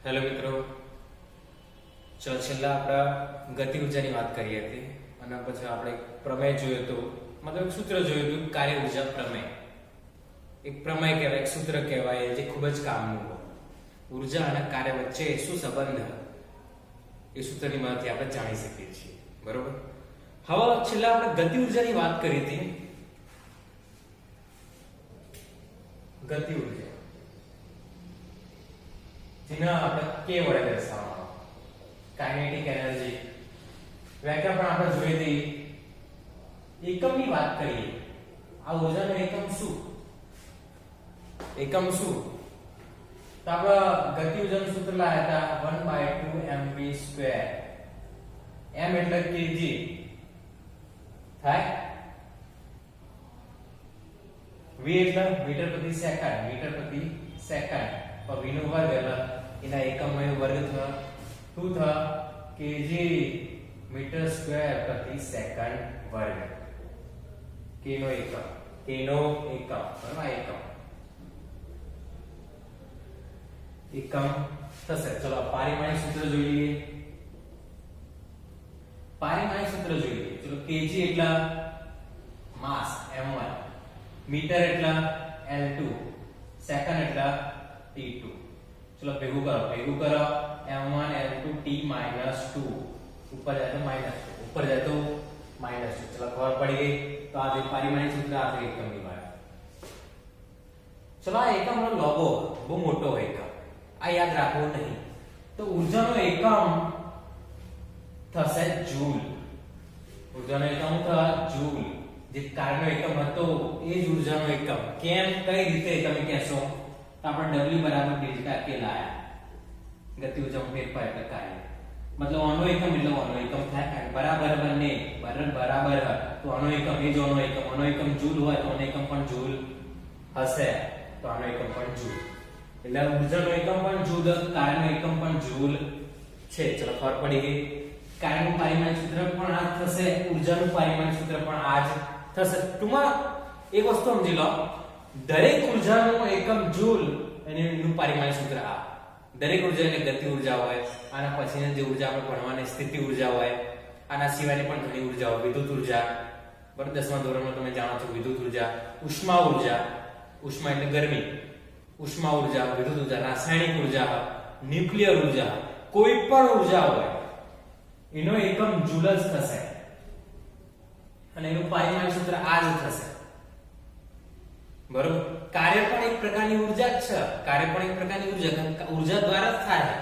Hello મિત્રો, ચલો છેલ્લા આપણા ગતિ ઉર્જાની વાત કરી હતી અને પછી આપણે પ્રમેય જોયું હતું, મતલબ એક સૂત્ર જોયું હતું, કાર્ય ઉર્જા પ્રમેય. એક પ્રમેય કહેવાય, એક સૂત્ર કહેવાય જે ખૂબ જ કામનું હોય. ઉર્જા અને કાર્ય વચ્ચે શું સંબંધ એ સૂત્રની મદદથી આપણે જાણી શકીએ છીએ. બરોબર. હવે છેલ્લા આપણે ગતિ ઉર્જાની વાત કરી હતી. ગતિ ઉર્જા જેને આપણે k વડે દર્શાવવામાં કાઇનેટિક એનર્જી વ્યાખ્યા પણ આપણે જોઈ હતી. એકમની વાત કરીએ, આ ઉર્જાનો એકમ શું? એકમ શું? તો આપણે ગતિ ઉર્જાનું સૂત્ર લાવ્યા હતા 1/2 mv². m એટલે kg થાય, v એટલે મીટર પ્રતિ સેકન્ડ, મીટર પ્રતિ સેકન્ડ. v નો વર્ગ એટલે એના એકમનો વર્ગ થયો 2 થા kg મીટર સ્ક્વેર પ્રતિ સેકન્ડ વર્ગ. k નો એકમ, બરાબર. એકમ થશે. ચલો પારિમાણિક સૂત્ર જોઈ લઈએ. ચલો kg એટલા માસ m1, મીટર એટલા L2, સેકન્ડ એટલા T2. ચલો ભેગું કરો m1 L2 T -2. ઉપર જાય તો -2, ઉપર જાય તો -2. ચલો ખબર પડી ગઈ. તો આ જે પારિમાણિક સૂત્ર આ છે એકમની વાત. ચલો આ એકમનો લોગો બહુ મોટો હોય એકમ, આ યાદ રાખવું નહીં. તો ઊર્જાનો એકમ થશે જૂલ. ઊર્જાનો એકમ થશે જૂલ. જે કાર્યનો એકમ હતો એ જ ઊર્જાનો એકમ. કેમ, કઈ રીતે તમે કહેશો? તો આપણે W બરાબર ડેલ્ટા K લાયા. ગતિ ઉર્જામાં ફેરફાર એટલે કાર્ય. મતલબ આનો એકમ એટલે આનો એકમ થાય. બરાબર બંને બરાબર. તો આનો એકમ એ જ આનો એકમ જૂલ હોય તો આનો એકમ પણ જૂલ હશે. તો આનો એકમ પણ જૂલ. એટલે ઊર્જાનો એકમ પણ જૂલ, કાર્યનો એકમ પણ જૂલ છે. ચલો ખબર પડી ગઈ. કાર્યનું પારિમાણિક સૂત્ર પણ આ જ થશે, ઊર્જાનું પારિમાણિક સૂત્ર પણ આ જ થશે. ટૂંકમાં એક વસ્તુ સમજી લો, દરેક ઊર્જાનું એકમ જૂલ અને એનું પારિમાણિક સૂત્ર આ. દરેક ઊર્જા એટલે ગતિ ઉર્જા હોય, આના પછીની જે ઊર્જા આપણે ભણવાની સ્થિતિ ઉર્જા હોય, આના સિવાયની પણ ઘણી ઉર્જાઓ, વિદ્યુત ઉર્જા, બરાબર. 10મા ધોરણમાં તમે જાણો છો વિદ્યુત ઉર્જા, ઉષ્મા ઉર્જા, ઉષ્મા એટલે ગરમી, ઉષ્મા ઉર્જા, વિદ્યુત ઉર્જા, રાસાયણિક ઉર્જા, ન્યુક્લિયર ઉર્જા, કોઈ પણ ઉર્જા હોય એનો એકમ જૂલ જ થશે અને એનું પારિમાણિક સૂત્ર આ જ થશે. બરોબર. કાર્ય પણ એક પ્રકારની ઉર્જા જ છે. ઉર્જા દ્વારા જ થાય.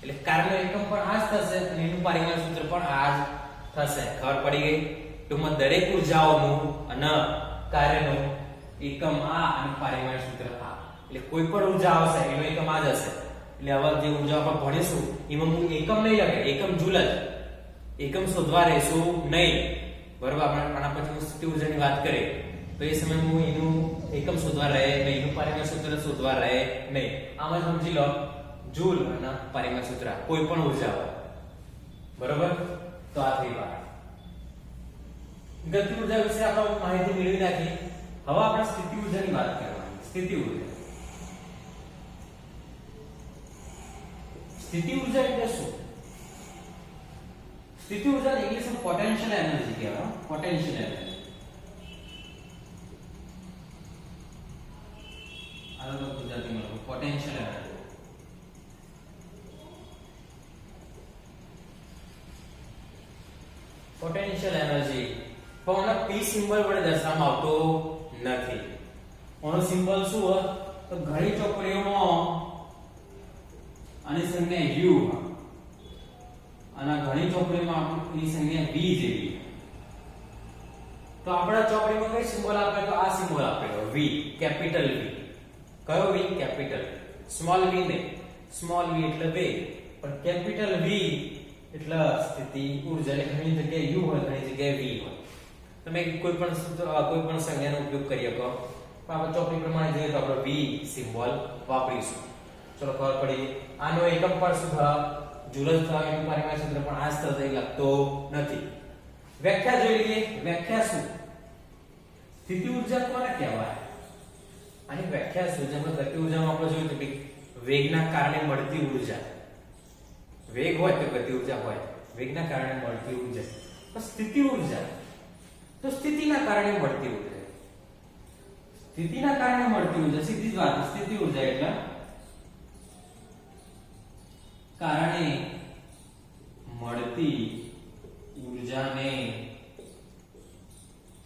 એટલે કાર્યનો એકમ પણ આ જ થશે અને એનું પારિમાણિક સૂત્ર પણ આ જ થશે. ખબર પડી ગઈ. ટૂંકમાં દરેક ઉર્જાઓનું અને કાર્યનું એકમ આ અને પારિમાણિક સૂત્ર આ. એટલે કોઈ પણ ઉર્જા આવશે એનો એકમ આ જ હશે. એટલે હવે જે ઉર્જા આપણે ભણીશું એમાં હું એકમ નહીં લખે, એકમ જૂલ જ. એકમ શોધવા રહેશું નહીં. બરોબર. આપણે આના પછી સ્થિતિ ઉર્જાની વાત કરીએ તો એ સમય હું એનું એકમ શોધવા રહે નહીં, એનું પારિમાણિક સૂત્ર શોધવા રહે નહીં. આમાં સમજી લો જૂલ અને પારિમાણિક સૂત્ર કોઈ પણ ઉર્જા હોય. બરોબર. તો આ થઈ વાત. ગતિ ઉર્જા વિશે આપણે માહિતી મેળવી નાખી. હવે આપણે સ્થિતિ ઉર્જાની વાત કરવાની. સ્થિતિ ઉર્જા એટલે શું? સ્થિતિ ઉર્જા ઇંગ્લિશમાં પોટેન્શિયલ એનર્જી કહેવાય. Potential energy. આનો ગુજરાતીમાં પોટેન્શિયલ એનર્જી. પોટેન્શિયલ એનર્જી પણ P સિમ્બલ વડે દર્શાવવામાં આવતો નથી. આનો સિમ્બલ શું હોય? તો ઘણી ચોપડીઓમાં આની સંજ્ઞા U અને ઘણી ચોપડીમાં આની સંજ્ઞા V જેવી. તો આપણા ચોપડીમાં કઈ સિમ્બોલ આપે? તો આ સિમ્બોલ આપેલો V, કેપિટલ V. કયો V? કેપિટલ. સ્મોલ v નહીં. સ્મોલ v એટલે વેગ, પણ કેપિટલ V એટલે સ્થિતિ ઉર્જા. એટલે ઘણી જગ્યાએ U હોય, ઘણી જગ્યાએ V હોય. તમે કોઈ પણ સંજ્ઞાનો ઉપયોગ કરી શકો, પણ આપણે ચોપડી પ્રમાણે જોઈએ તો આપણે V સિમ્બોલ વાપરીશું. ચલો ખબર પડી. આનો એકમ પણ શું થાય? જૂલ જ થાય. એનું પારિમાણિક સૂત્ર પણ આ જ થશે, લખતો નથી. વ્યાખ્યા જોઈ લઈએ. વ્યાખ્યા શું? સ્થિતિ ઉર્જા કોને કહેવાય? આની વ્યાખ્યા શું છે? ગતિ ઉર્જામાં આપણે જોયું કે વેગના કારણે મળતી ઉર્જા, વેગ હોય તો ગતિ ઉર્જા હોય, વેગના કારણે મળતી ઉર્જા. તો સ્થિતિ ઉર્જા, તો સ્થિતિના કારણે મળતી ઉર્જા, સ્થિતિના કારણે મળતી ઉર્જા સીધી જ વાત. સ્થિતિ ઉર્જા એટલે કારણે મળતી ઉર્જાને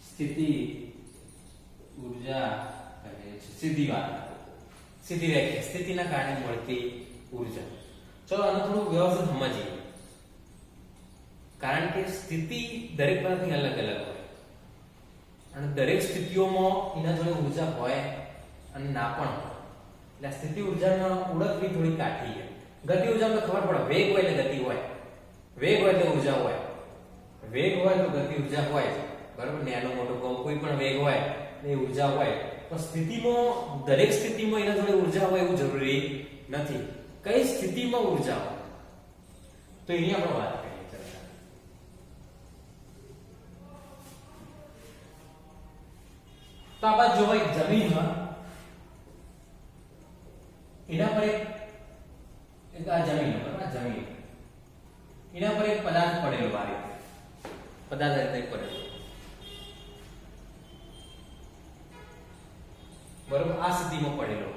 સ્થિતિ ઉર્જા કહે છે. સીધી વાત, સીધી વ્યાખ્યા, સ્થિતિના કારણે મળતી ઉર્જા. ચલો આને થોડું વ્યવસ્થિત સમજીએ. કારણ કે સ્થિતિ દરેક પદાર્થની અલગ અલગ હોય અને દરેક સ્થિતિઓમાં એના જોડે ઉર્જા હોય અને ના પણ હોય. એટલે સ્થિતિ ઉર્જાને ઓળખવી થોડી કાઠી છે. ગતિ ઉર્જામાં ખબર પડે, વેગ હોય એટલે ગતિ હોય, વેગ હોય એટલે ઉર્જા હોય, વેગ હોય તો ગતિ ઉર્જા હોય, બરાબર. નાનો મોટો કોઈ પણ વેગ હોય એ ઉર્જા હોય. પણ સ્થિતિમાં દરેક સ્થિતિમાં એના જોડે ઉર્જા હોય એવું જરૂરી નથી. કઈ સ્થિતિમાં ઉર્જા હોય તો એની આપણે વાત કરીએ. તો આપણે જો એક જમીનમાં એના પર એક આ જમીન, બરાબર, જમીન એના પર એક પદાર્થ પડેલો, આ રીતે પદાર્થ રીતે પડેલો, બરાબર. આ સ્થિતિમાં પડેલો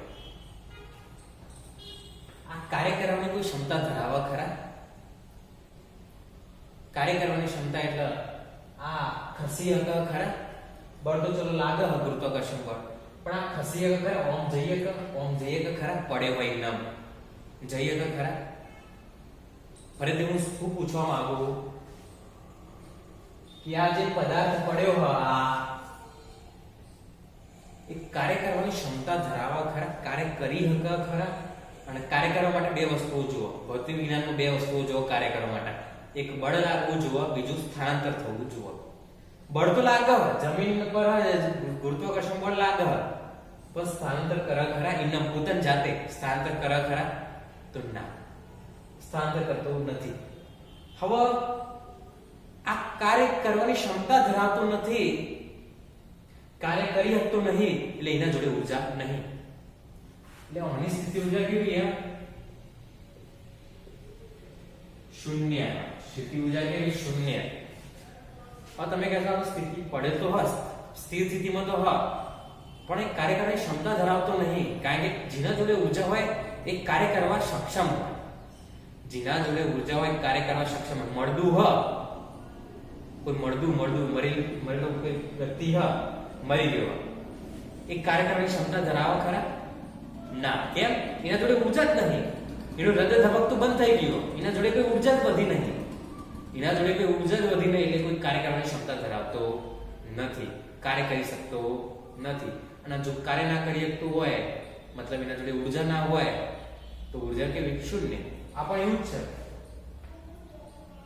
આ કાર્ય કરવાની કોઈ ક્ષમતા ધરાવે ખરા? કાર્ય કરવાની ક્ષમતા એટલે આ ખસી હકે ખરા? બળ તો ચલો લાગે હ, ગુરુત્વાકર્ષણ બળ, પણ આ ખસી હકે ખરા? ઓમ જઈએ કે ખરા? પડે હોય નમ જઈએ કે ખરા? ફરીથી હું શું પૂછવા માંગુ કે આ જે પદાર્થ પડ્યો હ, આ એક કાર્ય કરવાની ક્ષમતા ધરાવે ખરા? કાર્ય કરી હકે ખરા? અને કાર્ય કરવા માટે બે વસ્તુઓ જુઓ, ભૌતિક વિજ્ઞાનમાં બે વસ્તુઓ જુઓ કાર્ય કરવા માટે. એક બળ લાગવું જુઓ, બીજું સ્થાનાંતર થવું જુઓ. બળ તો લાગે, જમીન પર ગુરુત્વાકર્ષણ બળ લાગે, પણ સ્થાનાંતર કરે ખરા? એના પોતાની જાતે સ્થાનાંતર કરે ખરા? તો ના, સ્થાનાંતર કરતો નથી. હવે આ કાર્ય કરવાની ક્ષમતા ધરાવતો નથી, કાર્ય કરી શકતો નહીં, એટલે એના જોડે ઉર્જા નહીં. એટલે આની સ્થિતિ ઉર્જા કેવી છે? શૂન્ય. સ્થિતિ ઉર્જા કેવી? શૂન્ય. હવે તમે કહેશો સ્થિતિ પડે તો હસ, સ્થિર સ્થિતિમાં તો હ, પણ એ કાર્ય કરવાની ક્ષમતા ધરાવતો નહીં. કારણ કે જેના જોડે ઉર્જા હોય એ કાર્ય કરવા સક્ષમ હોય. જેના જોડે ઉર્જા હોય કાર્ય કરવા સક્ષમ હોય. મળદું હ, કોઈ મળદું મરેલો કોઈ વ્યક્તિ હ, મરી ગયો, એ કાર્ય કરવાની ક્ષમતા ધરાવે ખરા? ના. કેમ? એના જોડે ઉર્જા જ નહીં. એનું હૃદય ધબકતું બંધ થઈ ગયું, એના જોડે કોઈ ઉર્જા જ વધી નહીં. એના જોડે કોઈ ઉર્જા જ વધી નહીં, એટલે કોઈ કાર્ય કરવાની ક્ષમતા ધરાવતો નથી, કાર્ય કરી શકતો નથી. અને જો કાર્ય ના કરી શકતું હોય, મતલબ એના જોડે ઉર્જા ના હોય, તો ઉર્જા કેવી? શૂન્ય. આ પણ એવું જ છે,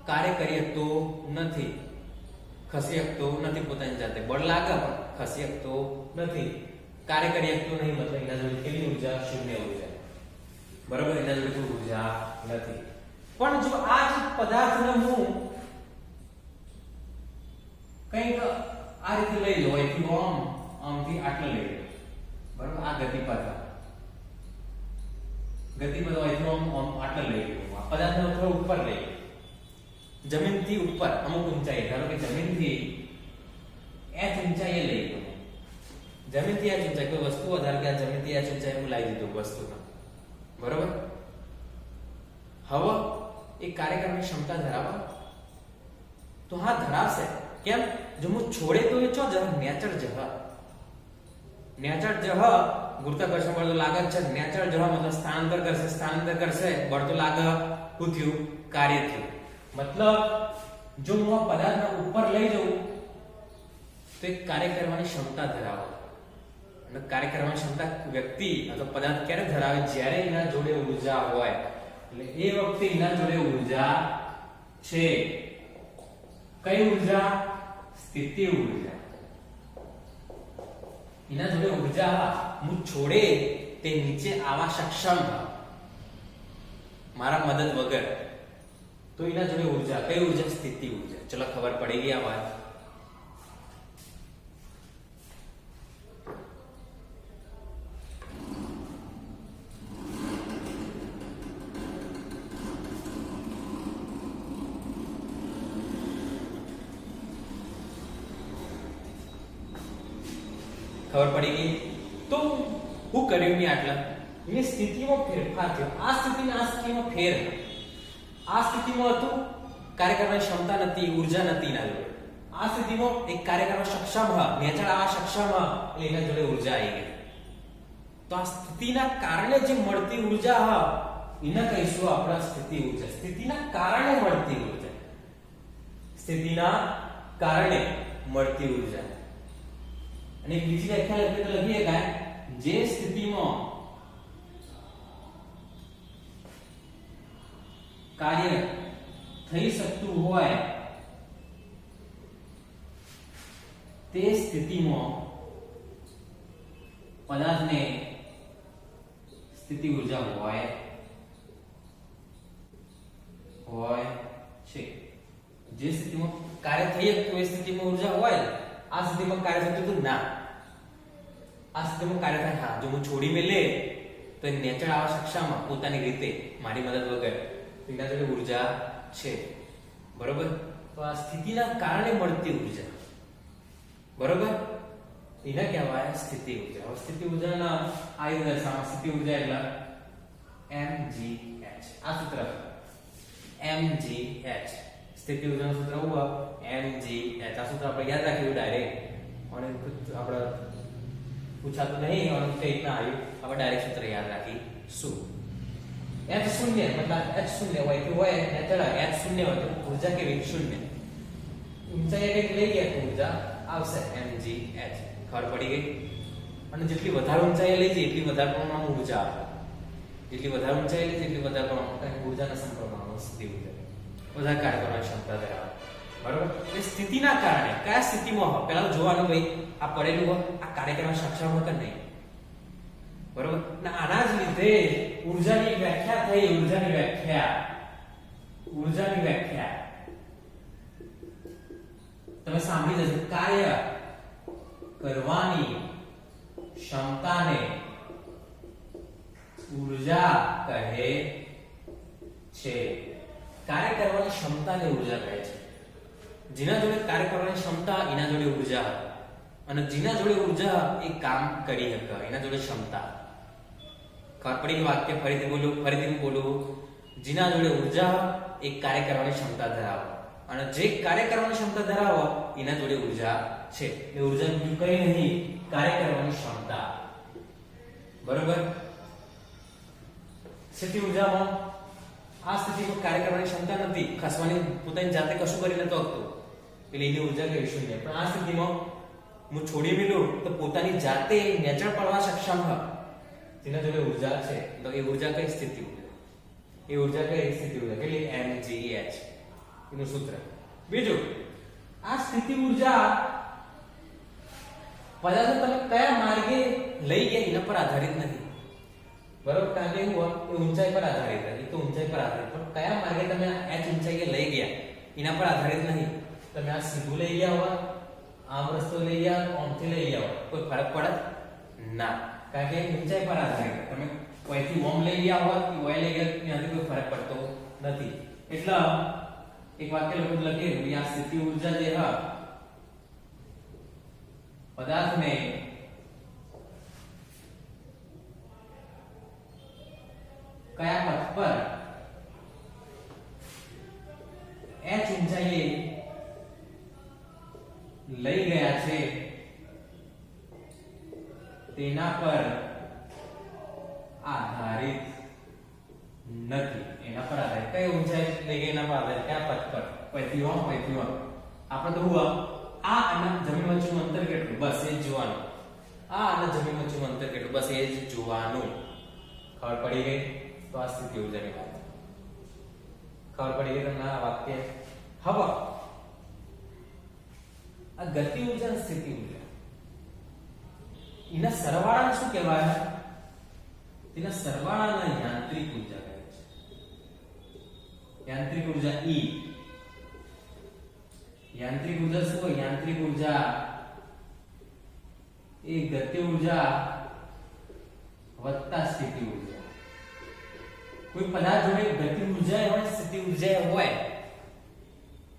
કાર્ય કરી શકતો નથી, ખસી શકતો નથી પોતાની જાતે. બળ લાગે પણ ખસી શકતો નથી, કાર્ય કરી શકતો નહીં, મતલબ એના જોડે કેવી ઉર્જા? શૂન્ય ઉર્જા, બરાબર. એના જોડે કોઈ ઉર્જા નથી. પણ જો આ જ પદાર્થને હું કંઈક આ રીતે લઈ લો, અહીંથી આમથી આટલે લઈ લો, બરાબર. આ ગતિપથ અહીંથી આટલે લઈ લો, આ પદાર્થને થોડો ઉપર લઈ લો, જમીનથી ઉપર અમુક ઊંચાઈ, ધારો કે જમીનથી h ઊંચાઈએ લઈ લો, જમીનથી h ઊંચાઈ કોઈ વસ્તુ, ધારો કે આ જમીનથી h ઊંચાઈ હું લાવી દીધું વસ્તુમાં, બરાબર. હવે એ કાર્ય કરવાની ક્ષમતા ધરાવે? તો હા, ધરાવશે. કેમ? જો હું છોડે તો એ ચો જહ નેચર જહ, નેચર જહ ગુરુત્વાકર્ષણ બળ તો લાગે છે, નેચર જહ મતલબ સ્થાનાંતર કરશે, બળ તો લાગે, શું થયું? કાર્ય થયું. મતલબ જો હું આ પદાર્થને ઉપર લઈ જાઉં તો એક કાર્ય કરવાની ક્ષમતા ધરાવે. અને કાર્ય કરવાની ક્ષમતા વ્યક્તિ અથવા પદાર્થ ક્યારે ધરાવે? જ્યારે એના જોડે ઉર્જા હોય. એટલે એ વખતે એના જોડે ઉર્જા છે. કઈ ઉર્જા? સ્થિતિ ઉર્જા. એના જોડે ઉર્જા હું છોડે તે નીચે આવવા સક્ષમ, મારા મદદ વગર, તો એના જોડે ઉર્જા. કઈ ઉર્જા? સ્થિતિ ઉર્જા. ચલો ખબર પડી ગઈ આ વાત. ખબર પડી ગઈ? તો હું કર્યું ની આટલા એની સ્થિતિમાં ફેરફાર થયો. આ સ્થિતિને આ સ્થિતિમાં ફેર. આ સ્થિતિમાં હતું કાર્ય કરવાની ક્ષમતા નથી, ઉર્જા નથી ના જોડે. આ સ્થિતિમાં એક કાર્ય કરવા સક્ષમ હ, નેચર આ સક્ષમ હ, એટલે એના જોડે ઉર્જા આવી ગઈ. તો આ સ્થિતિના કારણે જે મળતી ઉર્જા હ એને કહીશું આપણા સ્થિતિ ઉર્જા. સ્થિતિના કારણે મળતી ઉર્જા. સ્થિતિના કારણે મળતી ઉર્જા. અને બીજી વ્યાખ્યા લખીએ તો લખીએ કે જે સ્થિતિમાં કાર્ય થઈ શકતું હોય તે સ્થિતિમાં પદાર્થને સ્થિતિ ઉર્જા હોય છે. જે સ્થિતિમાં કાર્ય થઈ શકતું એ સ્થિતિમાં ઉર્જા હોય. આ સ્થિતિમાં કાર્ય થતું હતું ના. આ સ્થિતિમાં કાર્ય થાય હા. જો હું છોડી મેલે તો એ નેચર આવા સક્ષમમાં પોતાની રીતે મારી મદદ વગર એના જોડે ઉર્જા છે. બરોબર? તો આ સ્થિતિના કારણે મળતી ઉર્જા, બરોબર, એને કહેવાય સ્થિતિ ઉર્જા. હવે સ્થિતિ ઉર્જાના આ દર્શાવવા સ્થિતિ ઉર્જા એટલે mgh. આ સૂત્ર mgh. સ્થિતિ ઉર્જાનું સૂત્ર શું mgh. આ સૂત્ર આપણે યાદ રાખ્યું ડાયરેક્ટ, અને આપણે પૂછાતું નહીં અને કઈ રીતના આવ્યું આપણે ડાયરેક્ટ સૂત્ર યાદ રાખીશું. h શૂન્ય મતલબ h શૂન્ય હોય કે હોય ને ચલા h શૂન્ય હોય તો ઉર્જા કેવી શૂન્ય. ઊંચાઈ એક લઈ ગયા તો ઉર્જા આવશે mgh. ખબર પડી ગઈ? અને જેટલી વધારે ઊંચાઈ લઈ જઈએ એટલી વધારે પ્રમાણમાં ઉર્જા આવે. જેટલી વધારે ઊંચાઈ લઈ જઈએ એટલી વધારે પ્રમાણમાં ઉર્જાના સમપ્રમાણમાં સ્થિતિ ઉર્જા વધારે કાર્ય કરવાની ક્ષમતા ધરાવે. બરોબર? એ સ્થિતિના કારણે કયા સ્થિતિમાં હોય પહેલા જોવાનું ભાઈ આ પડેલું હોય આ કાર્ય કરવાની સક્ષમ હોય કે નહીં. બરોબર? ને આના જ લીધે ઉર્જાની વ્યાખ્યા થઈ. ઉર્જાની વ્યાખ્યા તમે સાંભળી જશો. કાર્ય કરવાની ક્ષમતાને ઉર્જા કહે છે. કાર્ય કરવાની ક્ષમતાને ઉર્જા કહે છે. જેના જોડે કાર્ય કરવાની ક્ષમતા એના જોડે ઉર્જા, અને જેના જોડે ઉર્જા એ કામ કરી શકે એના જોડે ક્ષમતા. ખબર પડી? વાક્ય ફરીથી બોલું. જેના જોડે ઉર્જા એ કાર્ય કરવાની ક્ષમતા ધરાવે, અને જે કાર્ય કરવાની ક્ષમતા ધરાવે એના જોડે ઉર્જા છે. એ ઉર્જા બીજું કઈ નહીં, કાર્ય કરવાની ક્ષમતા. બરોબર? સ્થિતિ ઉર્જામાં આ સ્થિતિમાં કાર્ય કરવાની ક્ષમતા નથી, ખસવાની પોતાની જાતે કશું કરી નતો શકતો, એટલે એની ઉર્જા કઈ શૂન્ય. પણ આ સ્થિતિમાં હું છોડી મેલું તો પોતાની જાતે નેચર પડવા સક્ષમ હ, જેના જોડે ઉર્જા છે. તો એ ઉર્જા કઈ સ્થિતિ ઉર્જા. એ ઉર્જા કઈ સ્થિતિ ઉર્જા કેટલી mgh એનું સૂત્ર. બીજું, આ સ્થિતિ ઉર્જા પદાર્થ તમે કયા માર્ગે લઈ ગયા એના પર આધારિત નથી. બરોબર? કારણ કે હું એ ઊંચાઈ પર આધારિત હતી, તો ઊંચાઈ પર આધારિત. પણ કયા માર્ગે તમે h ઊંચાઈએ લઈ ગયા એના પર આધારિત નહીં. તમે આ સીધું લઈ ગયા હોય, આમ રસ્તો લઈ ગયા, આમથી લઈ ગયા હોય, કોઈ ફરક પડે ના. કારણ કે ઊંચાઈ પર આધારિત. તમે કોઈથી ઓમ લઈ ગયા હોય કે ઓય લઈ ગયા ત્યાંથી કોઈ ફરક પડતો નથી. એટલે એક વાક્ય લખીએ આ સ્થિતિ ઉર્જા જે હ પદાર્થને કયા પથ પર h ઊંચાઈએ લઈ ગયા છે તેના પર આધારિત નથી. એના પર આધારિત કઈ ઊંચાઈ લઈ ગયા એના પર આધારિત કયા પથ પર, કોઈથી ઓમ કોઈથી ઓમ. આપણે તો હું આ અને જમીન વચ્ચેનું અંતર કેટલું બસ એ જ જોવાનું. આ અને જમીન વચ્ચેનું અંતર કેટલું બસ એ જ જોવાનું. ખબર પડી ગઈ? તો આ સ્થિતિ ઉર્જાની વાત. ખબર પડી ગઈ તમને આ વાક્ય? હવે આ ગતિ ઉર્જા અને સ્થિતિ ઉર્જા એના સરવાળાને શું કહેવાય? તેના સરવાળાને યાંત્રિક ઉર્જા કહે છે. યાંત્રિક ઉર્જા E. યાંત્રિક ઉર્જા શું હોય? યાંત્રિક ઉર્જા એ ગતિ ઉર્જા વત્તા સ્થિતિ ઉર્જા. કોઈ પદાર્થ જોડે ગતિ ઉર્જા હોય, સ્થિતિ ઉર્જા હોય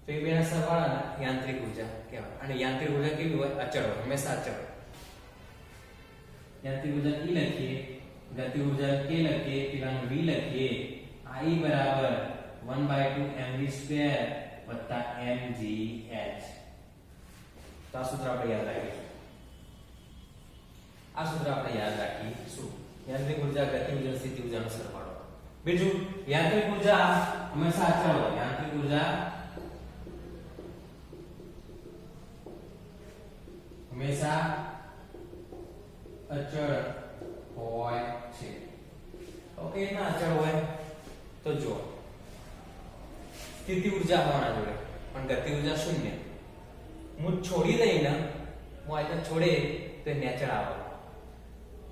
તો એ બેના સરવાળાને યાંત્રિક ઉર્જા કહેવાય. અને યાંત્રિક ઉર્જા કેવી હોય? અચળ હોય, હંમેશા અચળ હોય. યાંત્રિક ઉર્જા E લખીએ, ગતિ ઉર્જા K લખીએ, પેલાનું V લખીએ. I બરાબર 1/2 mv² વત્તા mgh. તો આ સૂત્ર આપણે યાદ રાખીશું. આ સૂત્ર આપણે યાદ રાખીશું. યાંત્રિક ઉર્જા, ગતિ ઉર્જા, સ્થિતિ ઉર્જાનો સરવાળો. બીજું, યાંત્રિક ઉર્જા હંમેશા અચળ હોય. યાંત્રિક ઉર્જા હંમેશા અચળ હોય છે. ઓકે, ના અચળ હોય તો જો સ્થિતિ ઉર્જા હોવાના જોડે પણ ગતિ ઉર્જા શૂન્ય. હું છોડી દઈ ને, હું આ છોડે તો નેચર આવે.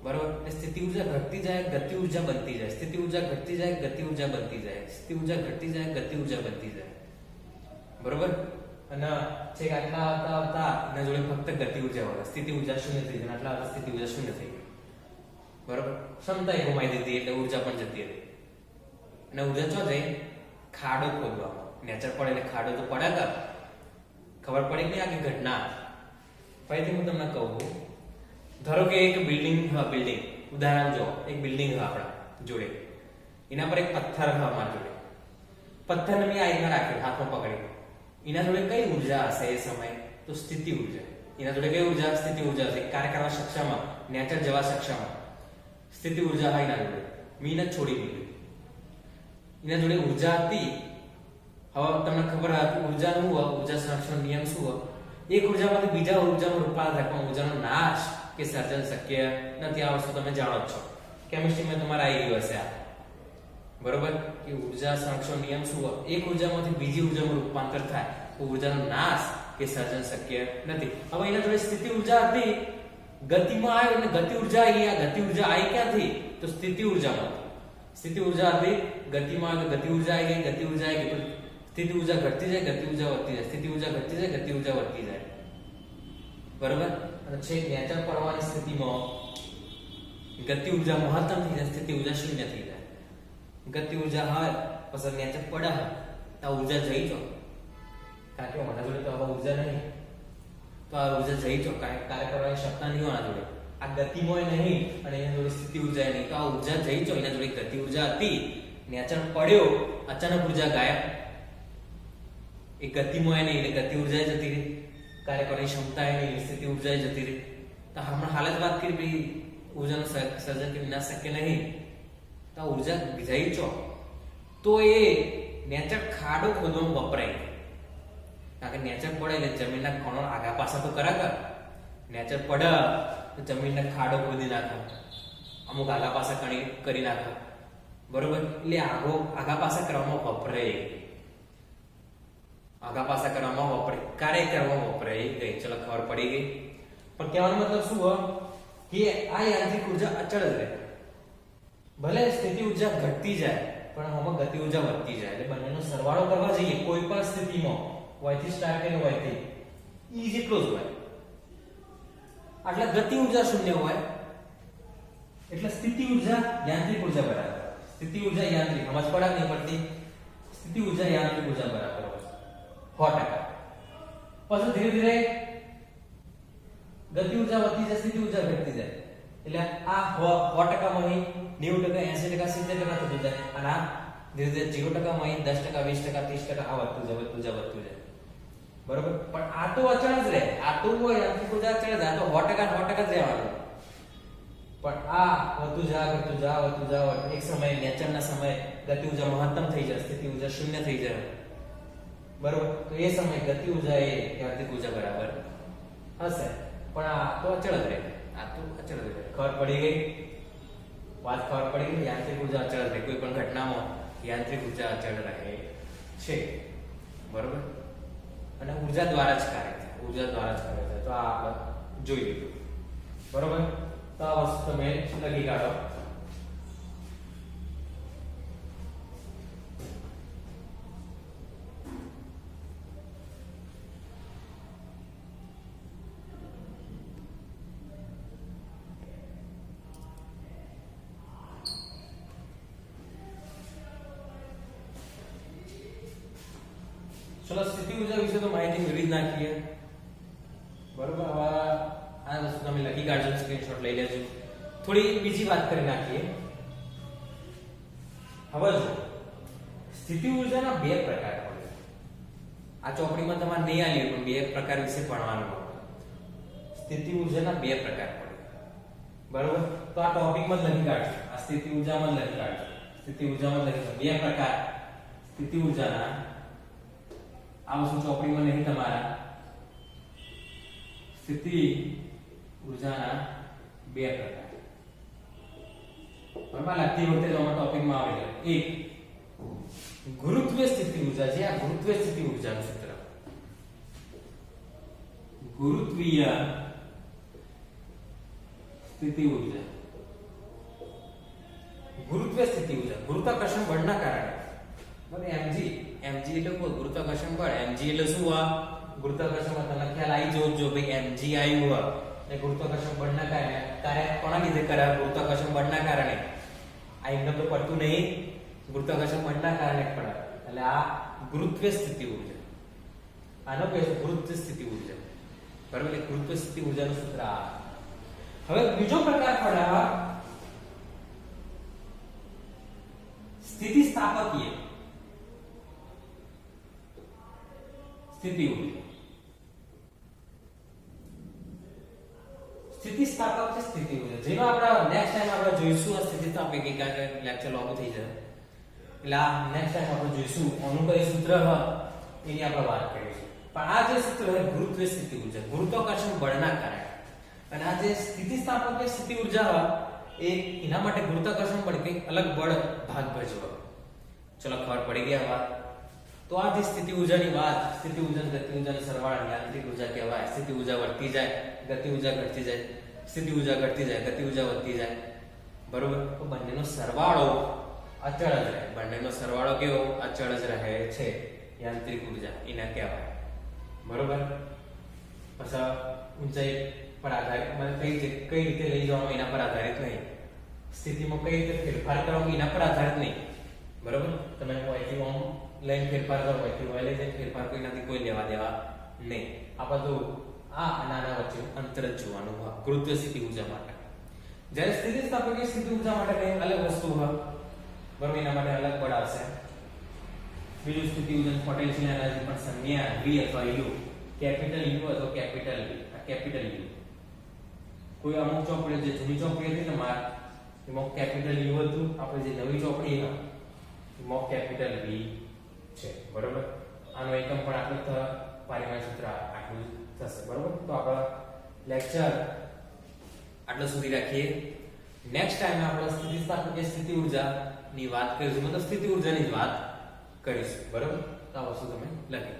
બરોબર. સ્થિતિ ઉર્જા ઘટતી જાય, ગતિ ઉર્જા બનતી જાય. સ્થિતિ ઉર્જા ઘટતી જાય, ગતિ ઉર્જા બનતી જાય. સ્થિતિ ઉર્જા ઘટતી જાય, ગતિ ઉર્જા બનતી જાય. બરોબર. અને છેક આટલા આવતા એના જોડે ફક્ત ગતિ ઉર્જા હોય. સ્થિતિ ઉર્જા શૂન્ય થઈ જાય, આટલા આવતા સ્થિતિ ઉર્જા શૂન્ય થઈ ગઈ. બરોબર. ક્ષમતા ગુમાવી દીધી એટલે ઉર્જા પણ જતી રહી. અને ઉર્જા ચો જાય? ખાડો ખોદવામાં. નેચર પડે એટલે ખાડો તો પડે કે ખબર પડે કે નહીં આખી ઘટના. ફરીથી હું તમને કહું, ધારો કે એક બિલ્ડિંગ ઉદાહરણ જો, એક બિલ્ડિંગ આપણા જોડે, એના પર એક પથ્થર અમારા જોડે. પથ્થરને મેં આ રીતના રાખ્યો, હાથમાં પકડી. એના જોડે કઈ ઉર્જા હશે એ સમય? તો સ્થિતિ ઉર્જા. એના જોડે કઈ ઉર્જા? સ્થિતિ ઉર્જા હશે. કાર્ય કરવા સક્ષમ, નેચર જવા સક્ષમ સ્થિતિ ઉર્જા હોય એના જોડે. મેં એને છોડી દીધું. એના જોડે ઉર્જા હતી. હવે તમને ખબર હતી ઉર્જાનું શું હોય? ઉર્જા સંરક્ષણ નિયમ શું હોય? એક ઉર્જામાંથી બીજા ઉર્જામાં રૂપાંતર થાય, પણ ઉર્જાનો નાશ કે સર્જન શક્ય નથી. આ વસ્તુ તમે જાણો જ છો. કેમિસ્ટ્રીમાં તમારે આવી ગયું હશે આ. બરોબર. કે ઉર્જા સંરક્ષણ નિયમ શું હોય? એક ઉર્જામાંથી બીજી ઉર્જામાં રૂપાંતર થાય તો ઉર્જાનો નાશ કે સર્જન શક્ય નથી. હવે એના જોડે સ્થિતિ ઉર્જા હતી, ગતિમાં આવ્યો એટલે ગતિ ઉર્જા આવી. આ ગતિ ઉર્જા આવી ક્યાંથી? તો સ્થિતિ ઉર્જામાં. સ્થિતિ ઉર્જા હતી, ગતિમાં આવે ગતિ ઉર્જા આવી ગઈ, ગતિ ઉર્જા આવી ગઈ. સ્થિતિ ઉર્જા ઘટતી જાય, ગતિ ઉર્જા વધતી જાય. સ્થિતિ ઉર્જા ઘટતી જાય, ગતિ ઉર્જા વધતી જાય. બરોબર. અને છેક નેચર પડવાની સ્થિતિમાં ગતિ ઉર્જા મહત્તમ થઈ જાય, સ્થિતિ ઉર્જા શૂન્ય થઈ જાય. ગતિ ઉર્જા હોય પછી નેચર પડે તો ઉર્જા જઈ જો, કારણ કે મારા જોડે તો હવે ઉર્જા નહીં, તો આ ઉર્જા જઈ જો, કાર્ય કરવાની ક્ષમતા નહીં હોના જોડે. આ ગતિમય નહીં અને એના જોડે સ્થિતિ ઉર્જા નહીં, તો આ ઉર્જા જઈ જો. એના જોડે ગતિ ઉર્જા હતી, નેચર પડ્યો, અચાનક ઉર્જા ગાયબ. એ ગતિમય નહીં એટલે ગતિ ઉર્જા જતી રહી, કાર્ય કરવાની ક્ષમતા નહીં, સ્થિતિ ઉર્જા જતી રહી. તો હમણાં હાલ જ વાત કરી ભાઈ ઉર્જાનું સર્જન કે વિનાશ શક્ય નહીં, તો ઉર્જા જઈ ચો તો એ નેચર ખાડો ખોદવામાં વપરાય. કારણ કે નેચર પડે એટલે જમીનના કણો આગા પાછા તો કરા કર. નેચર પડે તો જમીનના ખાડો ખોદી નાખે, અમુક આગા પાછા કરી નાખે. બરોબર. એટલે આગા પાછા કરવામાં વપરાય, આગા પાછા કરવામાં વપરાય, કાર્ય કરવામાં વપરાય ગઈ. ચલો ખબર પડી ગઈ. પણ કહેવાનો મતલબ શું હોય કે આ યાંત્રિક ઉર્જા અચળ જ રહે. ભલે સ્થિતિ ઉર્જા ઘટતી જાય પણ આમાં ગતિ ઉર્જા વધતી જાય. એટલે બંનેનો સરવાળો કરવા જઈએ કોઈ પણ સ્થિતિમાં, y થી સ્ટાર્ટ કરીને y થી e જેટલો જ હોય. એટલે ગતિ ઉર્જા શૂન્ય હોય એટલે સ્થિતિ ઉર્જા યાંત્રિક ઉર્જા બરાબર. સ્થિતિ ઉર્જા યાંત્રિક સમજ પડા નહીં પડતી? સ્થિતિ ઉર્જા યાંત્રિક ઉર્જા બરાબર હોય 100%. પછી ધીરે ધીરે ગતિ ઉર્જા વધતી જાય, સ્થિતિ ઉર્જા ઘટતી જાય. એટલે આ 100% માં 90%, 80%, 70% થતું જાય. અને આ ધીરે ધીરે 0% માં 10%, 20%, 30% આ વધતું જાય. બરોબર. પણ આ તો અચળ જ રહે. આ તો હોય યાંત્રિક ઉર્જા અચળ જ. આ તો 100% જ રહેવાનું. પણ આ વધતું જા એક સમય નેચરના સમય ગતિ ઉર્જા મહત્તમ થઈ જાય, સ્થિતિ ઉર્જા શૂન્ય થઈ જાય. બરોબર. તો એ સમય ગતિ ઉર્જા એ યાંત્રિક ઉર્જા બરાબર હશે. પણ આ તો અચળ જ રહે. ખબર પડી ગઈ? વાત ખબર પડી ગઈ? યાંત્રિક ઉર્જા અચળ રહે. કોઈ પણ ઘટનામાં યાંત્રિક ઉર્જા અચળ રહે છે. બરોબર. અને ઉર્જા દ્વારા જ કાર્ય થાય. તો આ આપણે જોઈ લીધું. બરોબર. તો આ વસ્તુ તમે લખી કાઢો. ચલો સ્થિતિ ઉર્જા વિશે તો માહિતી મેળવી જ નાખીએ. બરોબર. હવે આ વસ્તુ તમે લખી કાઢજો, સ્ક્રીનશોટ લઈ લેજો. થોડી બીજી વાત કરી નાખીએ. હવે જો સ્થિતિ ઉર્જાના બે પ્રકાર પડે. આ ચોપડીમાં તમારે નહીં આલ્યું પણ બે પ્રકાર વિશે ભણવાનું હોય. સ્થિતિ ઉર્જાના બે પ્રકાર પડે. બરોબર? તો આ ટોપિકમાં જ લખી કાઢજો. આ સ્થિતિ ઉર્જામાં જ લખી કાઢજો. સ્થિતિ ઉર્જામાં જ લખી કાઢજો. બે પ્રકાર સ્થિતિ ઉર્જાના. આ વસ્તુ ચોપડીમાં નહીં તમારા. સ્થિતિ ઉર્જાના બે પ્રકાર. બરાબર? લખતી વખતે જો ટોપિકમાં આવેલો એક ગુરુત્વીય સ્થિતિ ઉર્જા છે. આ ગુરુત્વીય સ્થિતિ ઉર્જાનું સૂત્ર. ગુરુત્વીય સ્થિતિ ઉર્જા. ગુરુત્વીય સ્થિતિ ઉર્જા ગુરુત્વાકર્ષણ બળના કારણે. બરાબર? mg એટલે ગુરુત્વાકર્ષણ બળ. mg એટલે શું? આ ગુરુત્વાકર્ષણમાં તમને ખ્યાલ આવી જો ભાઈ mg આવ્યું ને ગુરુત્વાકર્ષણ બળના કારણે. કાર્ય કોના લીધે કરે? ગુરુત્વાકર્ષણ બળના કારણે. આ એકદમ તો પડતું નહીં, ગુરુત્વાકર્ષણ બળના કારણે પડે. એટલે આ ગુરુત્વીય સ્થિતિ ઉર્જા. આનો કહે છે ગુરુત્વીય સ્થિતિ ઉર્જા. બરાબર? એટલે ગુરુત્વીય સ્થિતિ ઉર્જાનું સૂત્ર આ. હવે બીજો પ્રકાર પડે સ્થિતિસ્થાપકીય સ્થિતિ ઉર્જા. સ્થિતિસ્થાપક છે સ્થિતિ ઉર્જા, જેનો આપણે નેક્સ્ટ ટાઈમ આપણે જોઈશું. આ સ્થિતિસ્થાપકીય કારણ લેક્ચર લાંબુ થઈ જાય એટલે આ નેક્સ્ટ ટાઈમ આપણે જોઈશું. આનું કઈ સૂત્ર એની આપણે વાત કરીશું. પણ આ જે સૂત્ર છે ગુરુત્વીય સ્થિતિ ઉર્જા, ગુરુત્વાકર્ષણ બળના કારણે. અને આ જે સ્થિતિસ્થાપકીય સ્થિતિ ઉર્જા એ એના માટે ગુરુત્વાકર્ષણ બળ કે અલગ બળ ભાગ ભજવે. ચલો ખબર પડી ગયા વાત. તો આ જે સ્થિતિ ઉર્જાની વાત, સ્થિતિ ઉર્જા અને ગતિ ઉર્જાનો સરવાળો યાંત્રિક ઉર્જા કહેવાય. સ્થિતિ ઉર્જા વધતી જાય, ગતિ ઉર્જા ઘટતી જાય. સ્થિતિ ઉર્જા ઘટતી જાય, ગતિ ઉર્જા વધતી જાય. બરોબર? તો બંનેનો સરવાળો અચળ જ રહે. બંનેનો સરવાળો કેવો? અચળ જ રહે છે. યાંત્રિક ઉર્જા એને કહેવાય. બરોબર? પછી ઊંચાઈ પર આધારિત, કઈ રીતે લઈ જવાનું એના પર આધારિત નહીં. સ્થિતિમાં કઈ રીતે ફેરફાર કરવાનું એના પર આધારિત નહીં. બરોબર? તમે અહીંથી ઓમ લઈને ફેરફાર કરો, અહીંથી ઓય લઈને ફેરફાર કોઈ નથી, કોઈ લેવા દેવા નહીં. આ બધું આ અને આના વચ્ચે અંતર જ જોવાનું હોય ગુરુત્વીય સ્થિતિ ઉર્જા માટે. જ્યારે સ્થિતિસ્થાપકીય સ્થિતિ ઉર્જા માટે કઈ અલગ વસ્તુ હોય. બરોબર? એના માટે અલગ બળ આવશે. બીજું સ્થિતિ ઉર્જા પોટેન્શિયલ એનર્જી પણ સંજ્ઞા v અથવા u, કેપિટલ u અથવા કેપિટલ v. આ કેપિટલ u કોઈ અમુક ચોપડી જે જૂની ચોપડી હતી ને માર એમાં કેપિટલ u હતું. આપણે જે નવી ચોપડી છે એમાં કેપિટલ v છે. બરોબર? આનો એકમ પણ આટલું પારિમાણિક સૂત્ર આટલું થશે. બરોબર? તો આપણા લેક્ચર આટલું સુધી રાખીએ. નેક્સ્ટ ટાઈમ આપણે સ્થિતિસ્થાપકીય સ્થિતિ ઉર્જાની વાત કરીશું, મતલબ સ્થિતિ ઉર્જાની જ વાત કરીશું. બરોબર? તો આ વસ્તુ તમે લખી